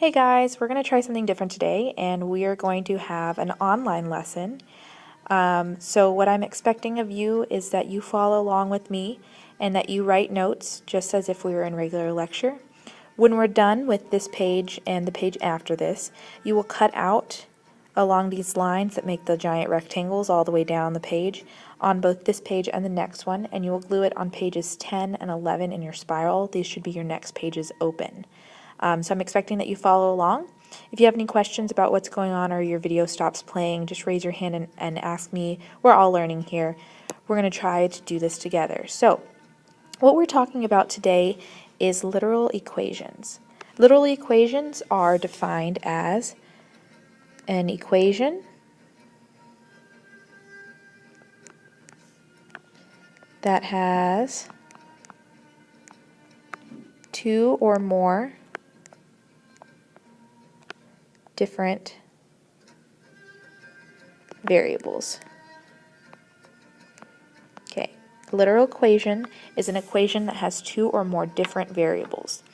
Hey guys, we're going to try something different today, and we are going to have an online lesson. So what I'm expecting of you is that you follow along with me and that you write notes just as if we were in regular lecture. When we're done with this page and the page after this, you will cut out along these lines that make the giant rectangles all the way down the page on both this page and the next one, and you will glue it on pages 10 and 11 in your spiral. These should be your next pages open. So I'm expecting that you follow along. If you have any questions about what's going on or your video stops playing, just raise your hand and ask me. We're all learning here. We're going to try to do this together. So what we're talking about today is literal equations. Literal equations are defined as an equation that has two or more different variables. Okay, literal equation is an equation that has two or more different variables.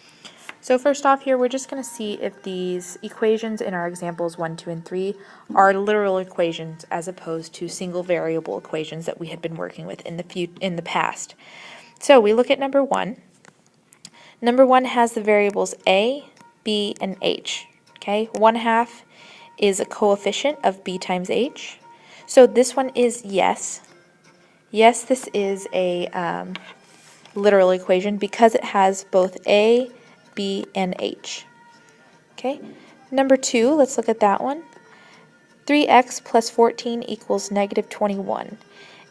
So first off here, we're just going to see if these equations in our examples 1, 2, and 3 are literal equations as opposed to single variable equations that we had been working with in the past. So we look at number 1. Number 1 has the variables a, b, and h. Okay, 1/2 is a coefficient of b times h. So this one is yes. Yes, this is a literal equation because it has both a, b, and h. Okay, number 2, let's look at that one. 3x plus 14 equals negative 21.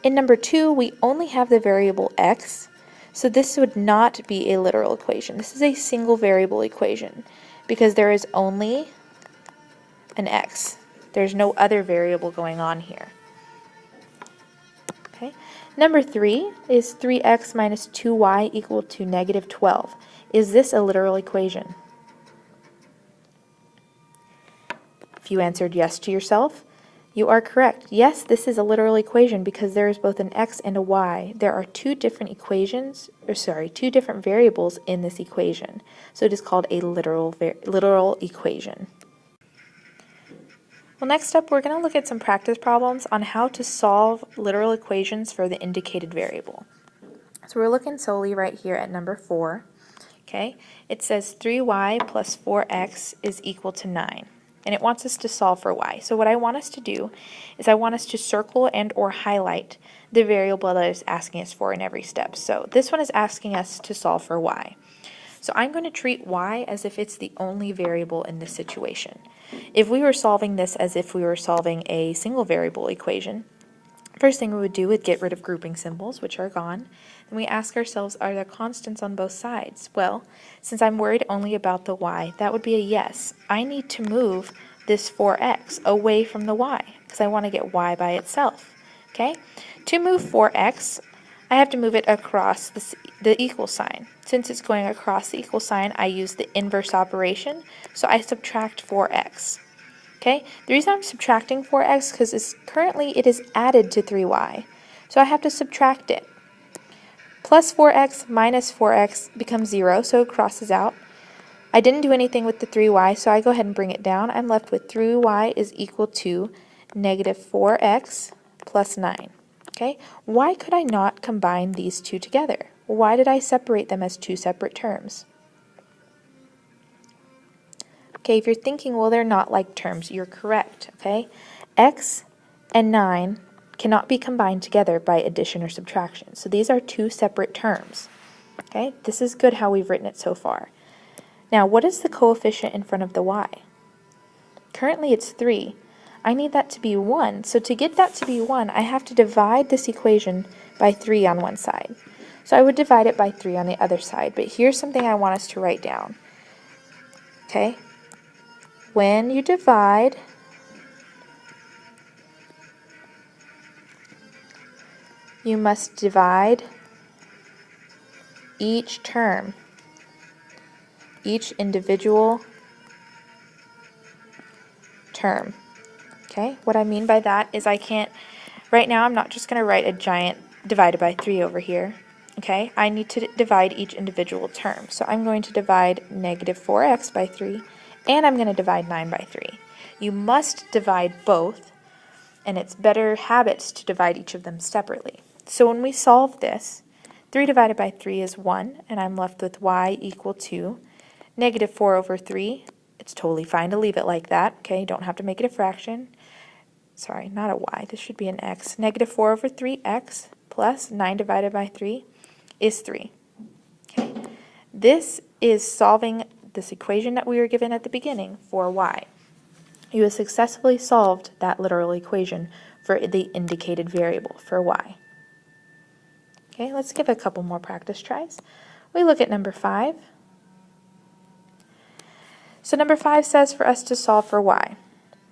In number 2, we only have the variable x, so this would not be a literal equation. This is a single variable equation because there is only an x. There's no other variable going on here. Okay. Number 3 is 3x minus 2y equal to negative 12. Is this a literal equation? If you answered yes to yourself, you are correct. Yes, this is a literal equation because there is both an x and a y. There are two different variables in this equation. So it is called a literal equation. Well, next up, we're going to look at some practice problems on how to solve literal equations for the indicated variable. So we're looking solely right here at number 4. Okay, it says 3y plus 4x is equal to 9. And it wants us to solve for y. So what I want us to do is I want us to circle and or highlight the variable that it's asking us for in every step. So this one is asking us to solve for y. So I'm going to treat y as if it's the only variable in this situation. If we were solving this as if we were solving a single variable equation, first thing we would do is get rid of grouping symbols, which are gone. Then we ask ourselves, are there constants on both sides? Well, since I'm worried only about the y, that would be a yes. I need to move this 4x away from the y because I want to get y by itself. Okay? To move 4x, I have to move it across the equal sign. Since it's going across the equal sign, I use the inverse operation, so I subtract 4x. Okay, the reason I'm subtracting 4x because currently it is added to 3y. So I have to subtract it. Plus 4x minus 4x becomes 0, so it crosses out. I didn't do anything with the 3y, so I go ahead and bring it down. I'm left with 3y is equal to negative 4x plus 9. Okay, why could I not combine these two together? Why did I separate them as two separate terms? Okay, if you're thinking, well, they're not like terms, you're correct, okay? X and 9 cannot be combined together by addition or subtraction. So these are two separate terms, okay? This is good how we've written it so far. Now, what is the coefficient in front of the y? Currently, it's 3. I need that to be 1. So to get that to be 1, I have to divide this equation by 3 on one side. So I would divide it by 3 on the other side. But here's something I want us to write down, okay? When you divide, you must divide each term, each individual term. Okay, what I mean by that is right now I'm not just going to write a giant divided by 3 over here. Okay, I need to divide each individual term. So I'm going to divide negative 4x by 3 and I'm going to divide 9 by 3. You must divide both, and it's better habits to divide each of them separately. So when we solve this, 3 divided by 3 is 1, and I'm left with y equal to negative 4 over 3. It's totally fine to leave it like that, okay? You don't have to make it a fraction. Sorry, not a y. This should be an x. Negative 4 over 3x plus 9 divided by 3 is 3. Okay? This is solving this equation that we were given at the beginning for y. You have successfully solved that literal equation for the indicated variable for y. Okay, let's give a couple more practice tries. We look at number 5. So number 5 says for us to solve for y.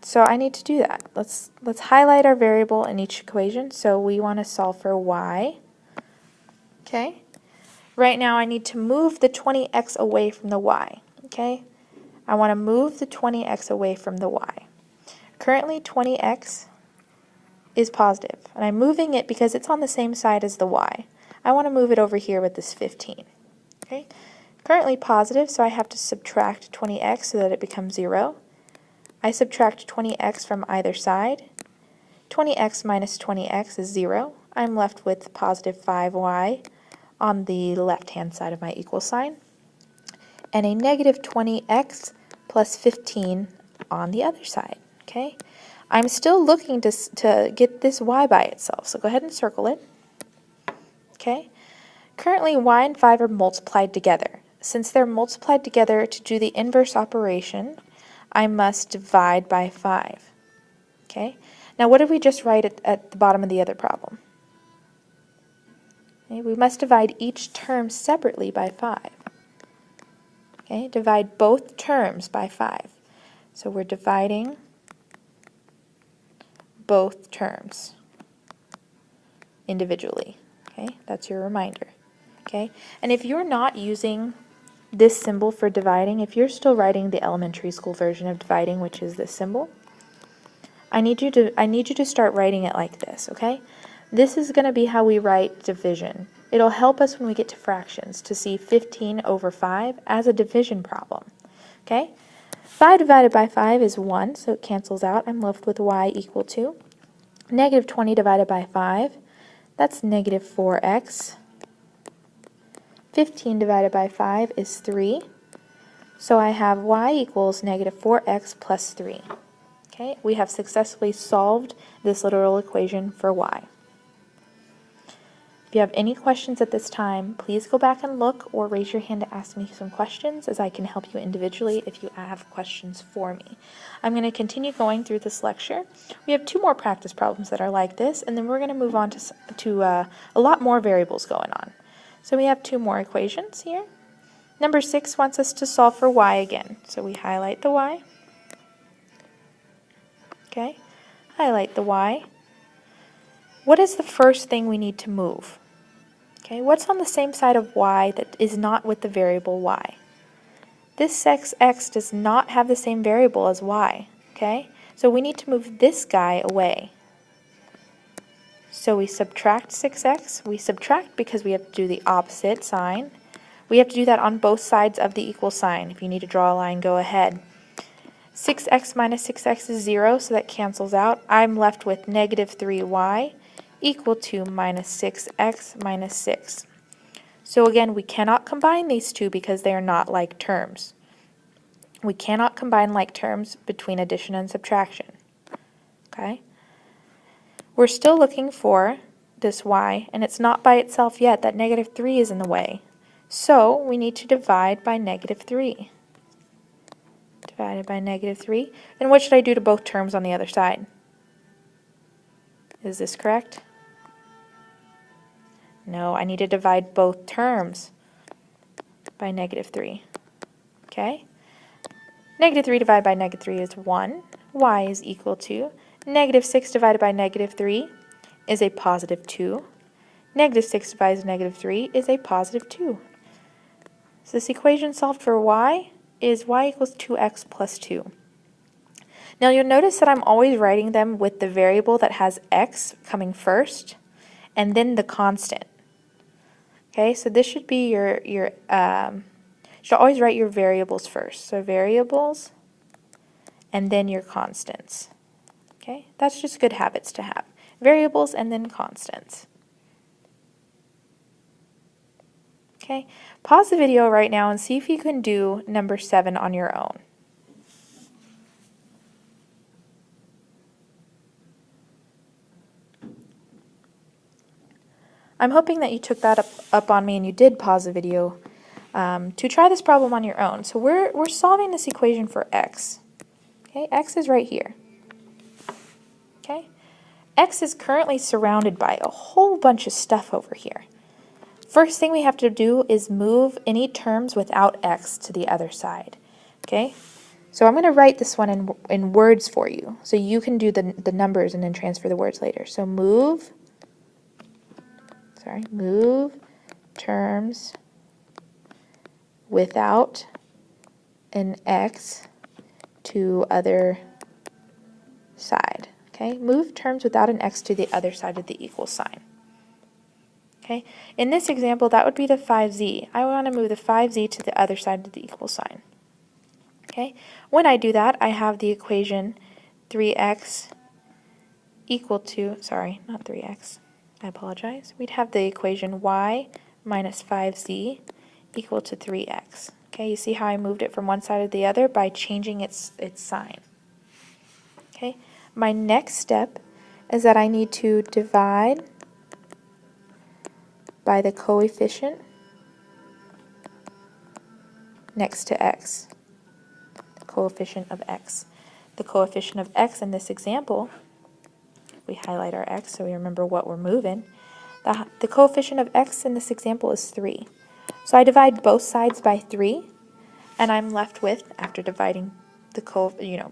So I need to do that. Let's highlight our variable in each equation. So we want to solve for y. Okay. Right now I need to move the 20x away from the y. Okay. I want to move the 20x away from the y. Currently 20x is positive, and I'm moving it because it's on the same side as the y. I want to move it over here with this 15. Okay. Currently positive, so I have to subtract 20x so that it becomes 0. I subtract 20x from either side. 20x minus 20x is 0. I'm left with positive 5y on the left-hand side of my equal sign, and a negative 20x plus 15 on the other side. Okay, I'm still looking to get this y by itself, so go ahead and circle it. Okay, currently y and 5 are multiplied together. Since they're multiplied together, to do the inverse operation, I must divide by 5. Okay, now what did we just write at the bottom of the other problem? Okay, we must divide each term separately by 5. Okay, divide both terms by 5. So we're dividing both terms individually. Okay, that's your reminder. Okay, and if you're not using this symbol for dividing, if you're still writing the elementary school version of dividing, which is this symbol, I need you to start writing it like this, okay? This is going to be how we write division. It'll help us when we get to fractions to see 15 over 5 as a division problem, okay? 5 divided by 5 is 1, so it cancels out. I'm left with y equal to negative 20 divided by 5. That's negative 4x. 15 divided by 5 is 3. So I have y equals negative 4x plus 3. Okay, we have successfully solved this literal equation for y. If you have any questions at this time, please go back and look or raise your hand to ask me some questions, as I can help you individually if you have questions for me. I'm going to continue going through this lecture. We have 2 more practice problems that are like this, and then we're going to move on to a lot more variables going on. So we have 2 more equations here. Number 6 wants us to solve for y again. So we highlight the y. Okay, highlight the y. What is the first thing we need to move? Okay, what's on the same side of y that is not with the variable y? This x does not have the same variable as y. Okay, so we need to move this guy away. So we subtract 6x. We subtract because we have to do the opposite sign. We have to do that on both sides of the equal sign. If you need to draw a line, go ahead. 6x minus 6x is 0, so that cancels out. I'm left with negative 3y equal to minus 6x minus 6. So again, we cannot combine these two because they are not like terms. We cannot combine like terms between addition and subtraction. Okay? We're still looking for this y, and it's not by itself yet. That negative 3 is in the way. So we need to divide by negative 3. Divided by negative 3. Then what should I do to both terms on the other side? Is this correct? No, I need to divide both terms by negative 3. Okay? Negative 3 divided by negative 3 is 1. Y is equal to negative 6 divided by negative 3 is a positive 2. Negative 6 divided by negative 3 is a positive 2. So this equation solved for y is y equals 2x plus 2. Now you'll notice that I'm always writing them with the variable that has x coming first and then the constant. Okay, so this should be you should always write your variables first. So variables and then your constants. Okay, that's just good habits to have. Variables and then constants. Okay, pause the video right now and see if you can do number 7 on your own. I'm hoping that you took that up on me and you did pause the video to try this problem on your own. So we're solving this equation for x. Okay, x is right here. Okay, x is currently surrounded by a whole bunch of stuff over here. First thing we have to do is move any terms without x to the other side. Okay, so I'm going to write this one in words for you, so you can do the numbers and then transfer the words later. So move terms without an x to other side. Okay, move terms without an x to the other side of the equal sign. Okay, in this example, that would be the 5z. I want to move the 5z to the other side of the equal sign. Okay, when I do that, I have the equation 3x equal to, sorry, not 3x, I apologize. We'd have the equation y minus 5z equal to 3x. Okay, you see how I moved it from one side to the other by changing its sign. Okay, my next step is that I need to divide by the coefficient next to x, the coefficient of x. The coefficient of x in this example, we highlight our x so we remember what we're moving. The coefficient of x in this example is 3. So I divide both sides by 3, and I'm left with, after dividing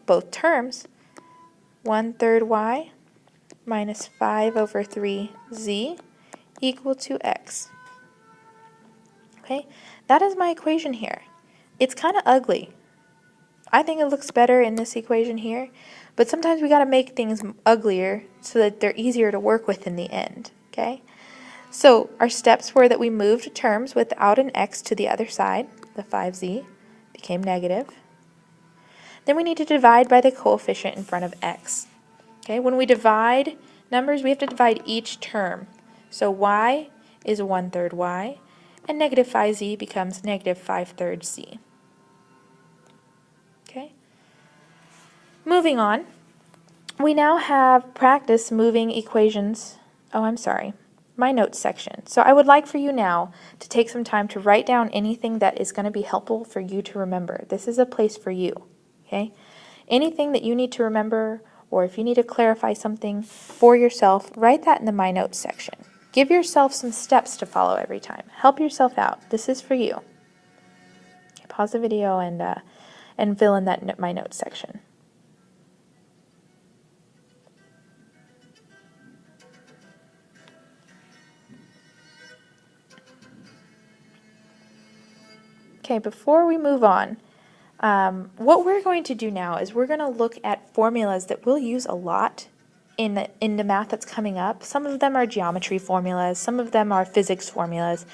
both terms, 1/3 y minus 5 over 3z equal to x. Okay, that is my equation here. It's kind of ugly. I think it looks better in this equation here, but sometimes we got to make things uglier so that they're easier to work with in the end. Okay, so our steps were that we moved terms without an x to the other side. The 5z became negative. Then we need to divide by the coefficient in front of x. Okay, when we divide numbers, we have to divide each term. So y is 1/3 y, and negative 5z becomes negative 5/3 z. Okay. Moving on, we now have practice moving equations. Oh, I'm sorry, my notes section. So I would like for you now to take some time to write down anything that is going to be helpful for you to remember. This is a place for you. Okay. Anything that you need to remember, or if you need to clarify something for yourself, write that in the My Notes section. Give yourself some steps to follow every time. Help yourself out. This is for you. Okay, pause the video and fill in that My Notes section. Okay, before we move on, what we're going to do now is we're going to look at formulas that we'll use a lot in the math that's coming up. Some of them are geometry formulas, some of them are physics formulas.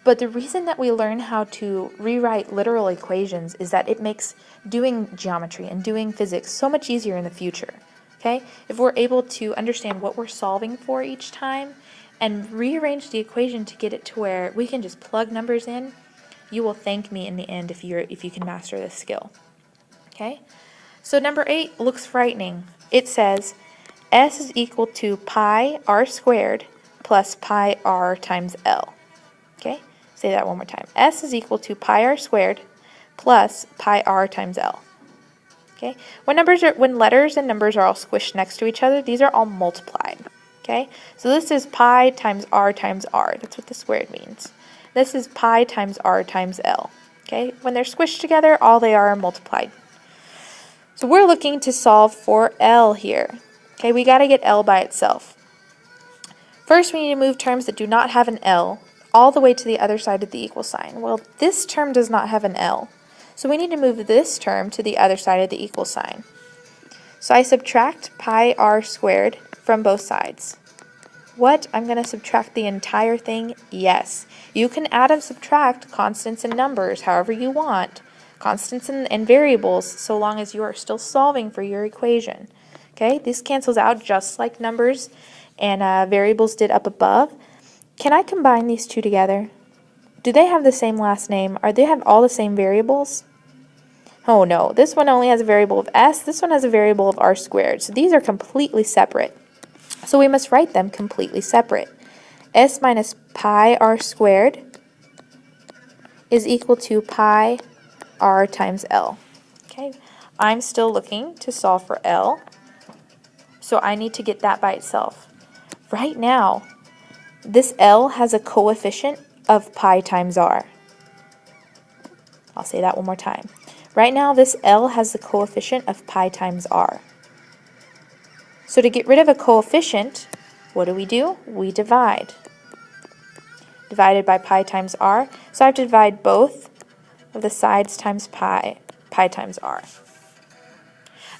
But the reason that we learn how to rewrite literal equations is that it makes doing geometry and doing physics so much easier in the future. Okay? If we're able to understand what we're solving for each time and rearrange the equation to get it to where we can just plug numbers in, you will thank me in the end if you can master this skill. Okay? So number 8 looks frightening. It says S is equal to pi r squared plus pi r times L. Okay? Say that one more time. S is equal to pi r squared plus pi r times L. Okay? When letters and numbers are all squished next to each other, these are all multiplied. Okay? So this is pi times r times r. That's what the squared means. This is pi times r times L. Okay? When they're squished together, all they are multiplied. So we're looking to solve for L here. Okay, we got to get L by itself. First, we need to move terms that do not have an L all the way to the other side of the equal sign. Well, this term does not have an L, so we need to move this term to the other side of the equal sign. So I subtract pi r squared from both sides. What? I'm going to subtract the entire thing? Yes. You can add and subtract constants and numbers however you want, constants and variables so long as you are still solving for your equation. Okay, this cancels out just like numbers and variables did up above. Can I combine these two together? Do they have the same last name? They have all the same variables? Oh no, this one only has a variable of s, this one has a variable of r squared. So these are completely separate. So we must write them completely separate. S minus pi r squared is equal to pi r times L. Okay, I'm still looking to solve for L, so I need to get that by itself. Right now, this L has a coefficient of pi times r. I'll say that one more time. Right now, this L has the coefficient of pi times r. So to get rid of a coefficient, what do? We divide. Divided by pi times r. So I have to divide both of the sides times pi times r.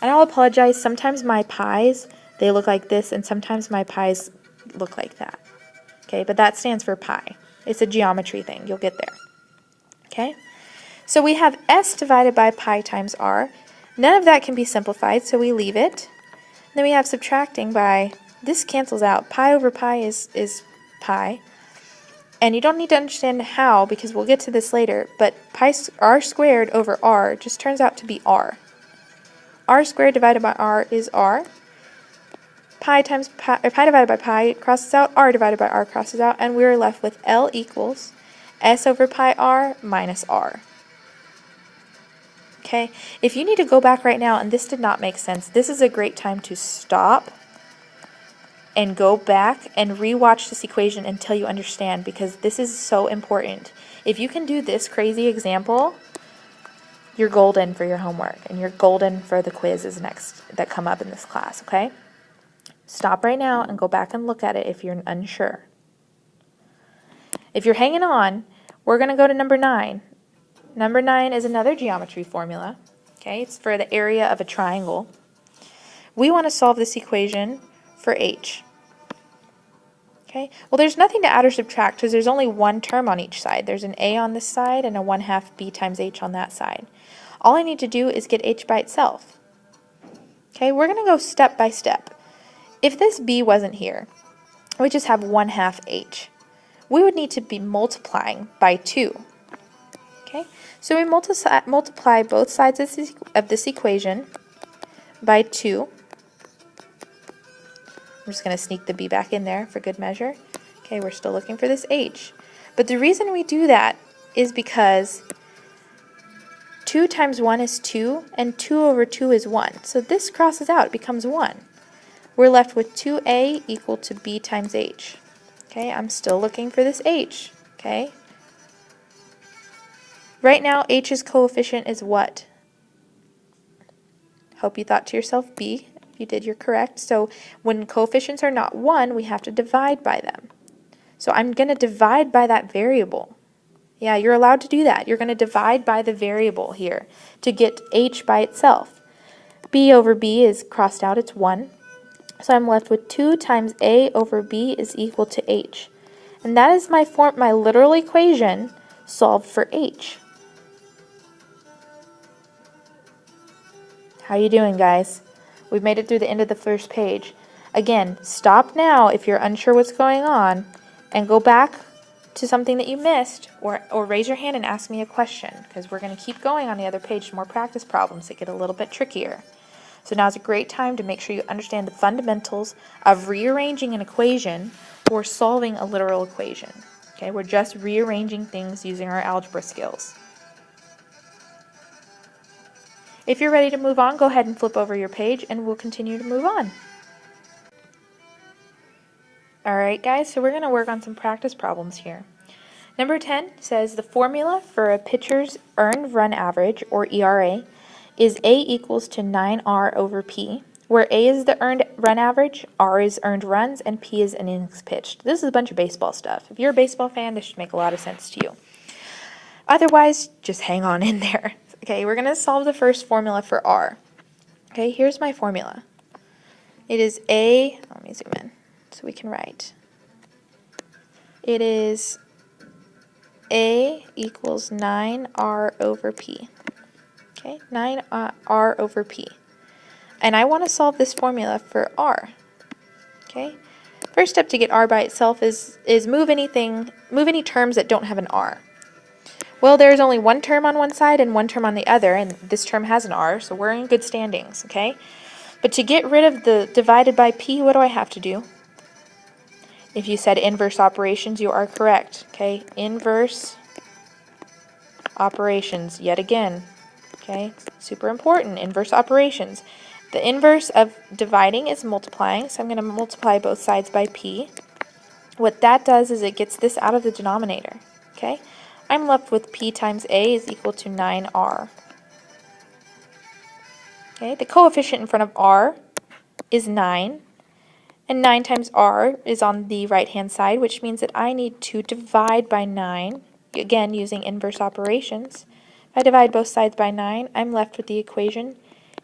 And I'll apologize, sometimes my pi's, they look like this, and sometimes my pi's look like that. Okay, but that stands for pi. It's a geometry thing. You'll get there. Okay? So we have s divided by pi times r. None of that can be simplified, so we leave it. Then we have subtracting by, this cancels out. Pi over pi is pi. And you don't need to understand how, because we'll get to this later, but r squared over r just turns out to be r. R squared divided by r is r. Pi divided by pi crosses out, r divided by r crosses out, and we're left with L equals s over pi r minus r. Okay, if you need to go back right now and this did not make sense, this is a great time to stop and go back and rewatch this equation until you understand, because this is so important. If you can do this crazy example, you're golden for your homework and you're golden for the quizzes next that come up in this class, okay? Stop right now and go back and look at it if you're unsure. If you're hanging on, we're going to go to number 9. Number 9 is another geometry formula. Okay, it's for the area of a triangle. We want to solve this equation for h. Okay, well there's nothing to add or subtract because there's only one term on each side. There's an a on this side and a 1/2 b times h on that side. All I need to do is get h by itself. Okay, we're going to go step by step. If this b wasn't here, we just have 1/2 h. We would need to be multiplying by 2. Okay, so we multiply both sides of this equation by 2. I'm just going to sneak the b back in there for good measure. Okay, we're still looking for this h. But the reason we do that is because 2 times 1 is 2, and 2 over 2 is 1. So this crosses out, it becomes 1. We're left with 2a equal to b times h. Okay, I'm still looking for this h. Okay. Right now, h's coefficient is what? Hope you thought to yourself b. If you did, you're correct. So when coefficients are not 1, we have to divide by them. So I'm going to divide by that variable. Yeah, you're allowed to do that. You're going to divide by the variable here to get h by itself. B over b is crossed out, it's 1. So I'm left with 2 times a over b is equal to h. And that is my literal equation solved for h. How you doing, guys? We've made it through the end of the first page. Again, stop now if you're unsure what's going on and go back to something that you missed, or raise your hand and ask me a question, because we're going to keep going on the other page to more practice problems that get a little bit trickier. So now's a great time to make sure you understand the fundamentals of rearranging an equation or solving a literal equation. Okay, we're just rearranging things using our algebra skills. If you're ready to move on, go ahead and flip over your page and we'll continue to move on. Alright guys, so we're going to work on some practice problems here. Number 10 says the formula for a pitcher's earned run average, or ERA, is A equals to 9R over P, where A is the earned run average, R is earned runs, and P is innings pitched. This is a bunch of baseball stuff. If you're a baseball fan, this should make a lot of sense to you. Otherwise, just hang on in there. Okay, we're going to solve the first formula for R. Okay, here's my formula. It is A, let me zoom in so we can write. It is A equals 9R over P. Okay, 9r over p. And I want to solve this formula for r. Okay, first step to get r by itself is move any terms that don't have an r. Well, there's only one term on one side and one term on the other, and this term has an r, so we're in good standings, okay? But to get rid of the divided by p, what do I have to do? If you said inverse operations, you are correct, okay? Inverse operations, yet again, okay? Super important, inverse operations. The inverse of dividing is multiplying, so I'm going to multiply both sides by p. What that does is it gets this out of the denominator, okay? I'm left with p times a is equal to 9r. Okay, the coefficient in front of r is 9, and 9 times r is on the right-hand side, which means that I need to divide by 9, again using inverse operations. If I divide both sides by 9, I'm left with the equation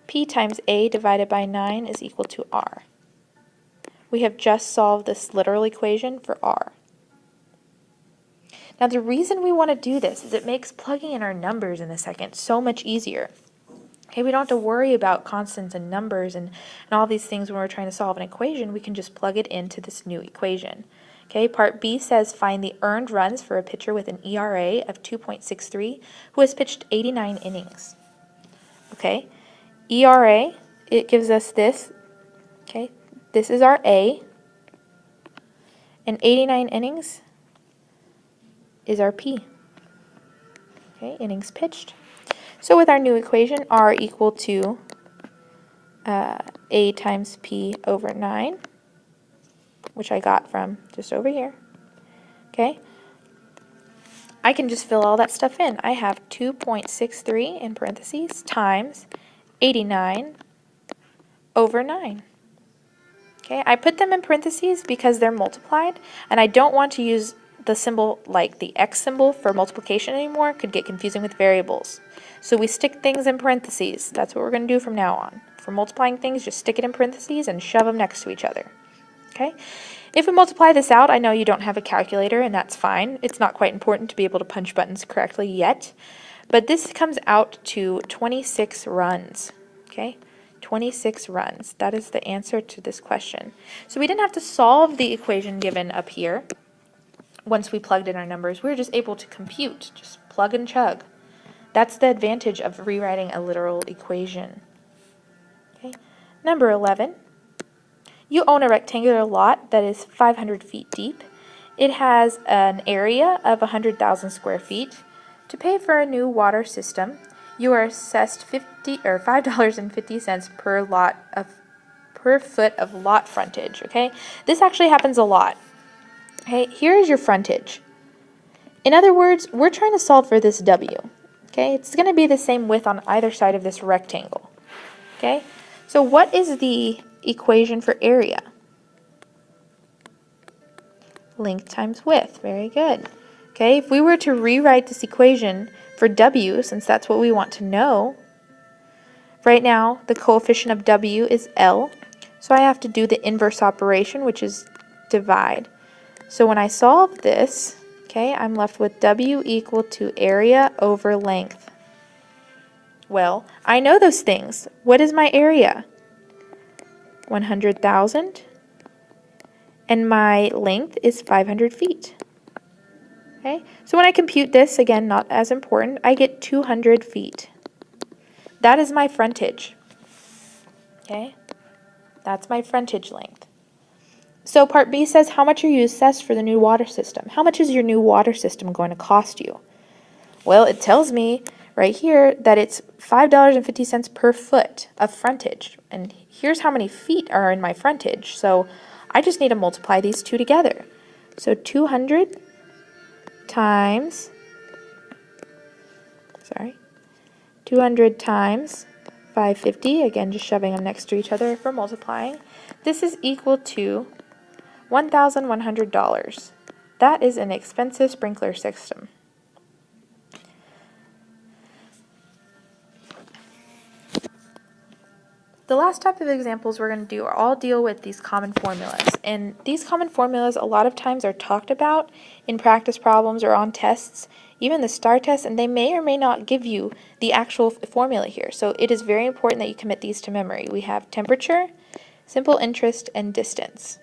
p times a divided by 9 is equal to r. We have just solved this literal equation for r. Now the reason we want to do this is it makes plugging in our numbers in a second so much easier. Okay, we don't have to worry about constants and numbers and all these things when we're trying to solve an equation. We can just plug it into this new equation. Okay, part B says find the earned runs for a pitcher with an ERA of 2.63 who has pitched 89 innings. Okay, ERA, it gives us this. Okay, this is our A, and 89 innings is our P. Okay, innings pitched. So with our new equation, R equal to A times P over 9, which I got from just over here. Okay, I can just fill all that stuff in. I have 2.63 in parentheses times 89 over 9. Okay, I put them in parentheses because they're multiplied, and I don't want to use the symbol like the X symbol for multiplication anymore. It could get confusing with variables. So we stick things in parentheses. That's what we're going to do from now on. For multiplying things, just stick it in parentheses and shove them next to each other. Okay? If we multiply this out, I know you don't have a calculator, and that's fine. It's not quite important to be able to punch buttons correctly yet. But this comes out to 26 runs. Okay? 26 runs. That is the answer to this question. So we didn't have to solve the equation given up here. Once we plugged in our numbers, we were just able to compute, just plug and chug. That's the advantage of rewriting a literal equation. Okay. Number 11, you own a rectangular lot that is 500 feet deep. It has an area of 100,000 square feet. To pay for a new water system, you are assessed $5.50 per foot of lot frontage. Okay, this actually happens a lot. Okay, here is your frontage. In other words, we're trying to solve for this W. Okay, it's going to be the same width on either side of this rectangle. Okay, so what is the equation for area? Length times width. Very good. Okay, if we were to rewrite this equation for W, since that's what we want to know, right now the coefficient of W is L, so I have to do the inverse operation, which is divide. So when I solve this, okay, I'm left with W equal to area over length. Well, I know those things. What is my area? 100,000. And my length is 500 feet. Okay, so when I compute this, again, not as important, I get 200 feet. That is my frontage. Okay, that's my frontage length. So part B says, how much are you assessed for the new water system? How much is your new water system going to cost you? Well, it tells me right here that it's $5.50 per foot of frontage. And here's how many feet are in my frontage. So I just need to multiply these two together. So 200 times 550, again just shoving them next to each other for multiplying. This is equal to $1,100. That is an expensive sprinkler system. The last type of examples we're going to do are all deal with these common formulas. And these common formulas a lot of times are talked about in practice problems or on tests even the STAR test, and they may or may not give you the actual formula here. So it is very important that you commit these to memory. We have temperature, simple interest, and distance.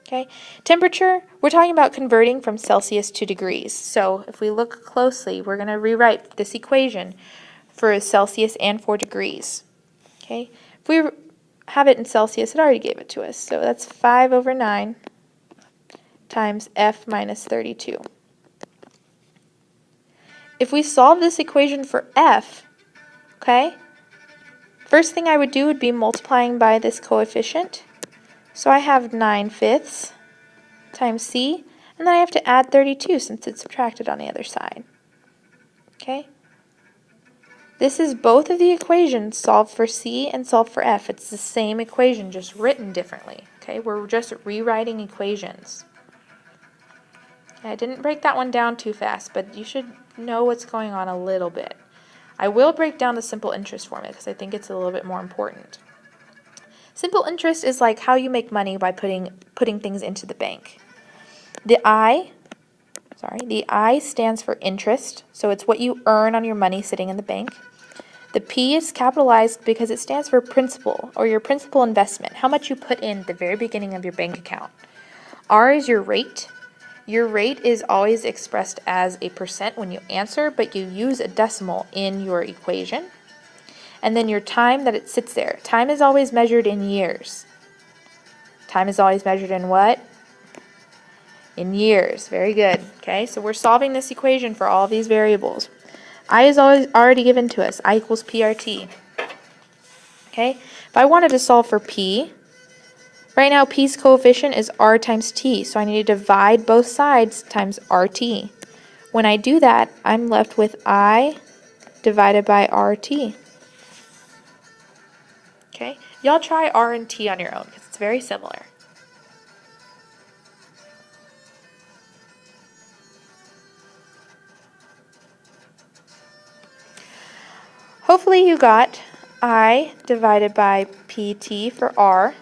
Okay, temperature, we're talking about converting from Celsius to degrees. So if we look closely, we're going to rewrite this equation for Celsius and for degrees. Okay, if we have it in Celsius, it already gave it to us. So that's 5/9 times F minus 32. If we solve this equation for F, okay, first thing I would do would be multiplying by this coefficient. So I have 9/5 times C, and then I have to add 32 since it's subtracted on the other side. Okay? This is both of the equations solved for C and solved for F. It's the same equation, just written differently. Okay? We're just rewriting equations. Okay, I didn't break that one down too fast, but you should know what's going on a little bit. I will break down the simple interest formula because I think it's a little bit more important. Simple interest is like how you make money by putting things into the bank. The I stands for interest, so it's what you earn on your money sitting in the bank. The P is capitalized because it stands for principal, or your principal investment, how much you put in at the very beginning of your bank account. R is your rate. Your rate is always expressed as a percent when you answer, but you use a decimal in your equation. And then your time that it sits there. Time is always measured in years. Time is always measured in what? In years. Very good. Okay, so we're solving this equation for all of these variables. I is always already given to us. I equals PRT. Okay, if I wanted to solve for P, right now P's coefficient is R times T, so I need to divide both sides times RT. When I do that, I'm left with I divided by RT. Okay, y'all try R and T on your own because it's very similar. Hopefully you got I divided by PT for R,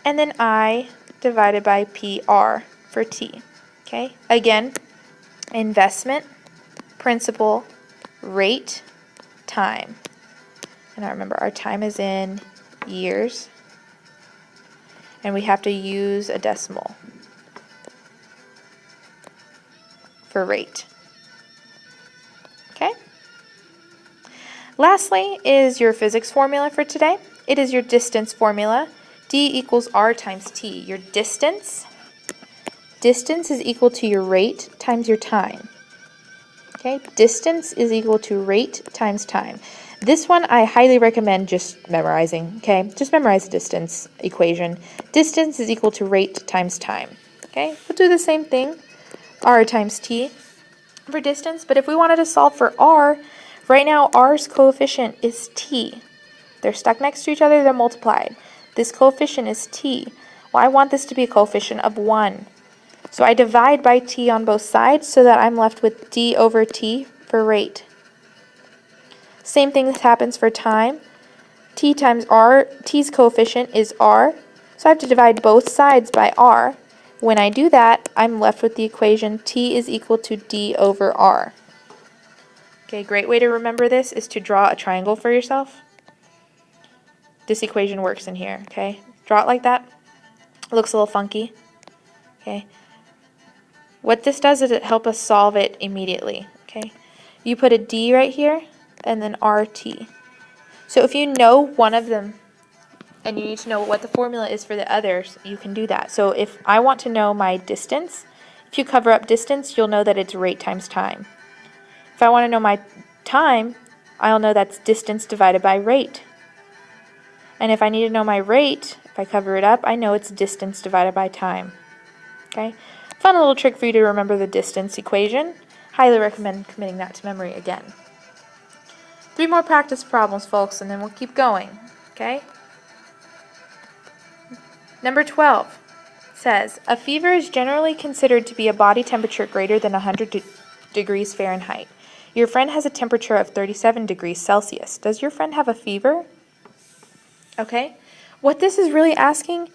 and then I divided by PR for T. Okay, again, investment, principal, rate, time. And I remember our time is in years, and we have to use a decimal for rate. Okay? Lastly is your physics formula for today. It is your distance formula. D equals R times T. Your distance is equal to your rate times your time. Okay? Distance is equal to rate times time. This one I highly recommend just memorizing. Okay? Just memorize the distance equation. Distance is equal to rate times time. Okay? We'll do the same thing. R times T for distance, but if we wanted to solve for R, right now R's coefficient is T. They're stuck next to each other, they're multiplied. This coefficient is T. Well, I want this to be a coefficient of 1. So I divide by T on both sides so that I'm left with D over T for rate. Same thing happens for time. T times R, T's coefficient is R, so I have to divide both sides by R. When I do that, I'm left with the equation T is equal to D over R. Okay, a great way to remember this is to draw a triangle for yourself. This equation works in here, okay? Draw it like that. It looks a little funky, okay? What this does is it helps us solve it immediately, okay? You put a D right here, and then RT. So if you know one of them, and you need to know what the formula is for the others, you can do that. So if I want to know my distance, if you cover up distance, you'll know that it's rate times time. If I want to know my time, I'll know that's distance divided by rate. And if I need to know my rate, if I cover it up, I know it's distance divided by time. Okay? Fun little trick for you to remember the distance equation. Highly recommend committing that to memory again. 3 more practice problems, folks, and then we'll keep going. Okay? Number 12 says, a fever is generally considered to be a body temperature greater than 100 degrees Fahrenheit. Your friend has a temperature of 37 degrees Celsius. Does your friend have a fever? Okay? What this is really asking,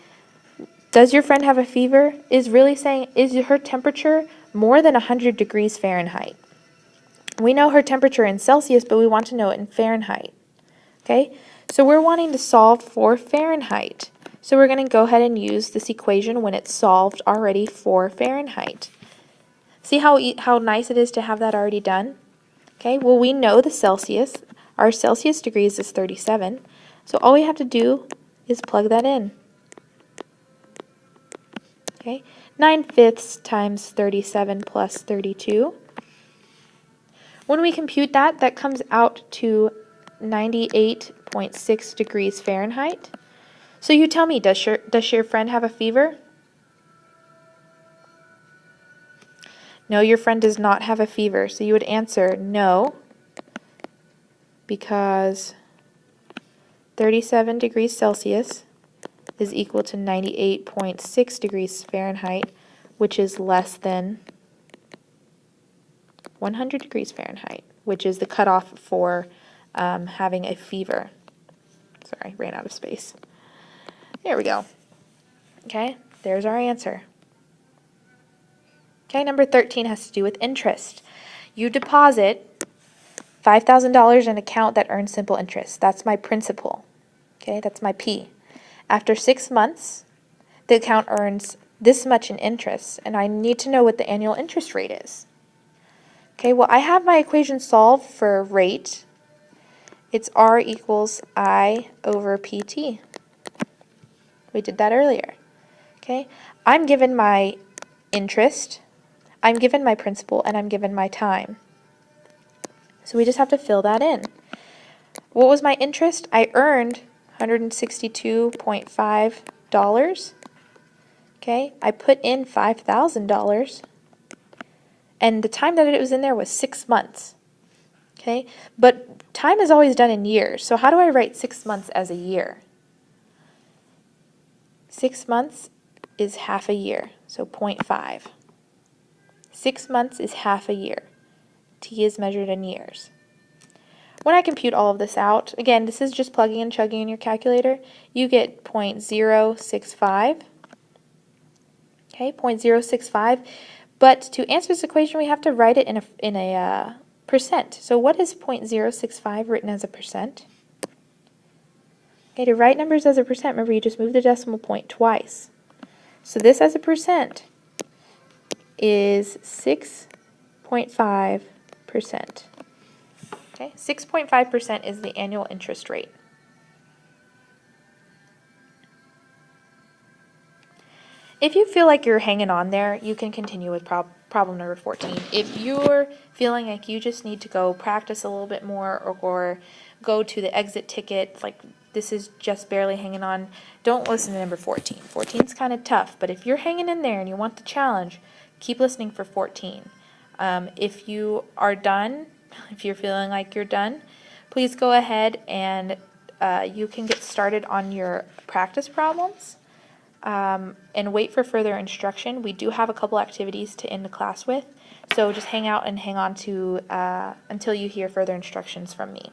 does your friend have a fever, is really saying, is her temperature more than 100 degrees Fahrenheit? We know her temperature in Celsius, but we want to know it in Fahrenheit. Okay, so we're wanting to solve for Fahrenheit. So we're going to go ahead and use this equation when it's solved already for Fahrenheit. See how nice it is to have that already done? Okay, well, we know the Celsius. Our Celsius degrees is 37. So all we have to do is plug that in. Okay, 9/5 times 37 plus 32. When we compute that, that comes out to 98.6 degrees Fahrenheit. So you tell me, does your friend have a fever? No, your friend does not have a fever. So you would answer no, because 37 degrees Celsius is equal to 98.6 degrees Fahrenheit, which is less than 100 degrees Fahrenheit, which is the cutoff for having a fever. Sorry, ran out of space. There we go. Okay, there's our answer. Okay, number 13 has to do with interest. You deposit $5,000 in an account that earns simple interest. That's my principal. Okay, that's my P. After 6 months, the account earns this much in interest, and I need to know what the annual interest rate is. Okay, well, I have my equation solved for rate. It's R equals I over PT. We did that earlier. Okay, I'm given my interest, I'm given my principal, and I'm given my time. So we just have to fill that in. What was my interest? I earned $162.5. Okay, I put in $5,000, and the time that it was in there was 6 months. Okay, but time is always done in years. So how do I write 6 months as a year? 6 months is half a year, so 0.5. 6 months is half a year. T is measured in years. When I compute all of this out, again, this is just plugging and chugging in your calculator, you get 0.065. Okay, 0.065. But to answer this equation, we have to write it in a percent. So what is 0.065 written as a percent? Okay, to write numbers as a percent, remember you just move the decimal point twice. So this as a percent is 6.5%. Okay, 6.5% is the annual interest rate. If you feel like you're hanging on there, you can continue with problem number 14. If you're feeling like you just need to go practice a little bit more or go to the exit ticket, like this is just barely hanging on, don't listen to number 14. 14 is kind of tough, but if you're hanging in there and you want the challenge, keep listening for 14. If you are done, if you're feeling like you're done, please go ahead and you can get started on your practice problems. And wait for further instruction. We do have a couple activities to end the class with, so just hang out and hang on to until you hear further instructions from me.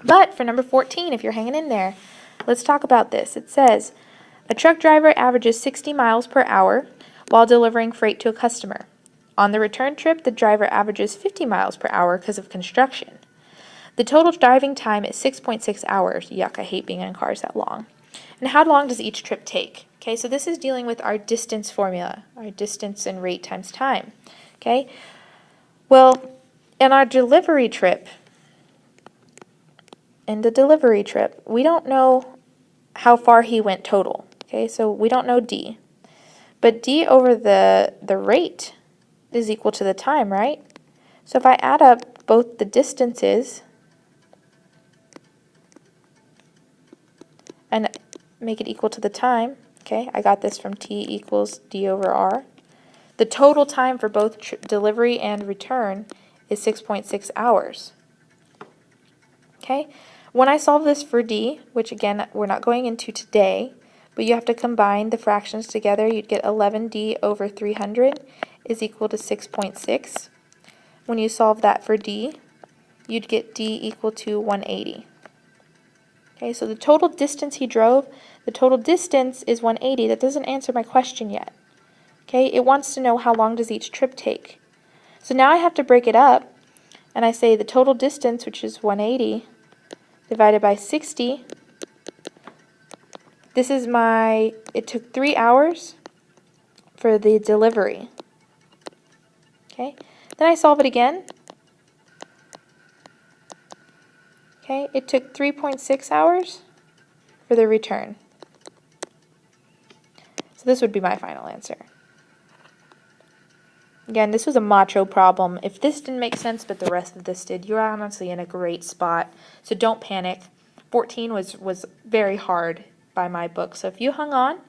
But for number 14, if you're hanging in there, let's talk about this. It says, a truck driver averages 60 miles per hour while delivering freight to a customer. On the return trip, the driver averages 50 miles per hour because of construction. The total driving time is 6.6 hours. Yuck, I hate being in cars that long. And how long does each trip take? Okay, so this is dealing with our distance formula, our distance and rate times time. Okay, well, in our delivery trip, we don't know how far he went total. Okay, so we don't know D. But D over the rate is equal to the time, right? So if I add up both the distances and make it equal to the time, okay, I got this from T equals D over R. The total time for both delivery and return is 6.6 hours. Okay, when I solve this for D, which again we're not going into today, but you have to combine the fractions together, you'd get 11D over 300 is equal to 6.6. When you solve that for D, you'd get D equal to 180. Okay, so the total distance he drove, the total distance is 180. That doesn't answer my question yet. Okay, it wants to know how long does each trip take. So now I have to break it up, and I say the total distance, which is 180, divided by 60, this is it took 3 hours for the delivery. Okay, then I solve it again. Okay, it took 3.6 hours for the return. So this would be my final answer. Again, this was a macho problem. If this didn't make sense, but the rest of this did, you're honestly in a great spot. So don't panic. 14 was very hard by my book. So if you hung on,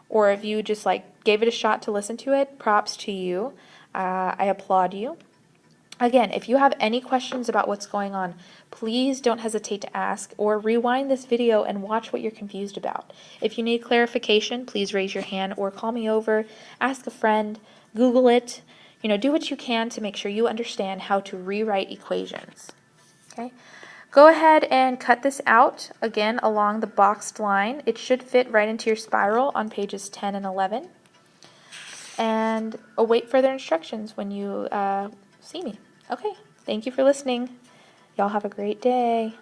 or if you just gave it a shot to listen to it, props to you. I applaud you. Again, if you have any questions about what's going on, please don't hesitate to ask, or rewind this video and watch what you're confused about. If you need clarification, please raise your hand or call me over, ask a friend, Google it, do what you can to make sure you understand how to rewrite equations. Okay? Go ahead and cut this out, again, along the boxed line. It should fit right into your spiral on pages 10 and 11. And await further instructions when you see me. Okay, thank you for listening. Y'all have a great day.